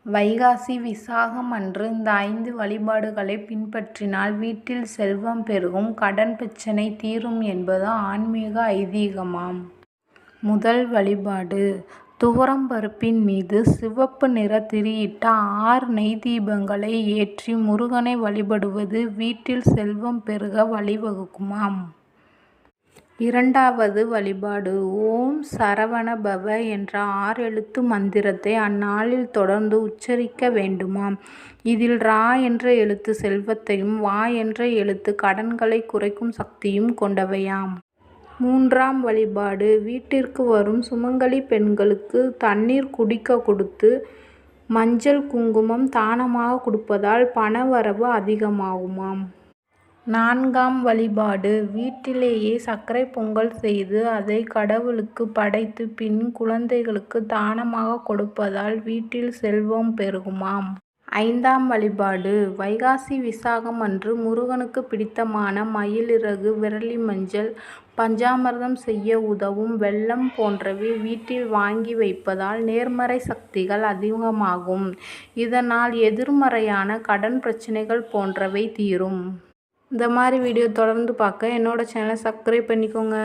வைகாசி விசாகம் அன்று இந்த 5 வழிபாடுகளை பின்பற்றினால் வீட்டில் செல்வம் பெருகும், கடன் பிரச்சனை தீரும் என்பது ஆன்மீக ஐதீகமாம். முதல் வழிபாடு: துவரம் பருப்பின் மீது சிவப்பு நிற திரியிட்ட 6 நெய் தீபங்களை ஏற்றி முருகனை வழிபடுவது வீட்டில் செல்வம் பெருக வழிவகுக்குமாம். இரண்டாவது வழிபாடு: ஓம் சரவண பவ என்ற 6 எழுத்து மந்திரத்தை அந்நாளில் தொடர்ந்து உச்சரிக்க வேண்டுமாம். இதில் ரா என்ற எழுத்து செல்வத்தையும், வா என்ற எழுத்து கடன்களை குறைக்கும் சக்தியும் கொண்டவையாம். மூன்றாம் வழிபாடு: வீட்டிற்கு வரும் சுமங்கலி பெண்களுக்கு தண்ணீர் குடிக்க கொடுத்து மஞ்சள் குங்குமம் தானமாக கொடுப்பதால் பணவரவு அதிகமாகுமாம். நான்காம் வழிபாடு: வீட்டிலேயே சர்க்கரை பொங்கல் செய்து அதை கடவுளுக்கு படைத்து பின் குழந்தைகளுக்கு தானமாக கொடுப்பதால் வீட்டில் செல்வம் பெருகுமாம். ஐந்தாம் வழிபாடு: வைகாசி விசாகம் அன்று முருகனுக்கு பிடித்தமான மயிலிறகு, விரலி மஞ்சள், பஞ்சாமிர்தம் செய்ய உதவும் வெல்லம் போன்றவை வீட்டில் வாங்கி வைப்பதால் நேர்மறை சக்திகள் அதிகமாகும். இதனால் எதிர்மறையான கடன் பிரச்சனைகள் போன்றவை தீரும். இந்த மாதிரி வீடியோ தொடர்ந்து பார்க்க என்னோட சேனலை சப்ஸ்கிரைப் பண்ணிக்கோங்க.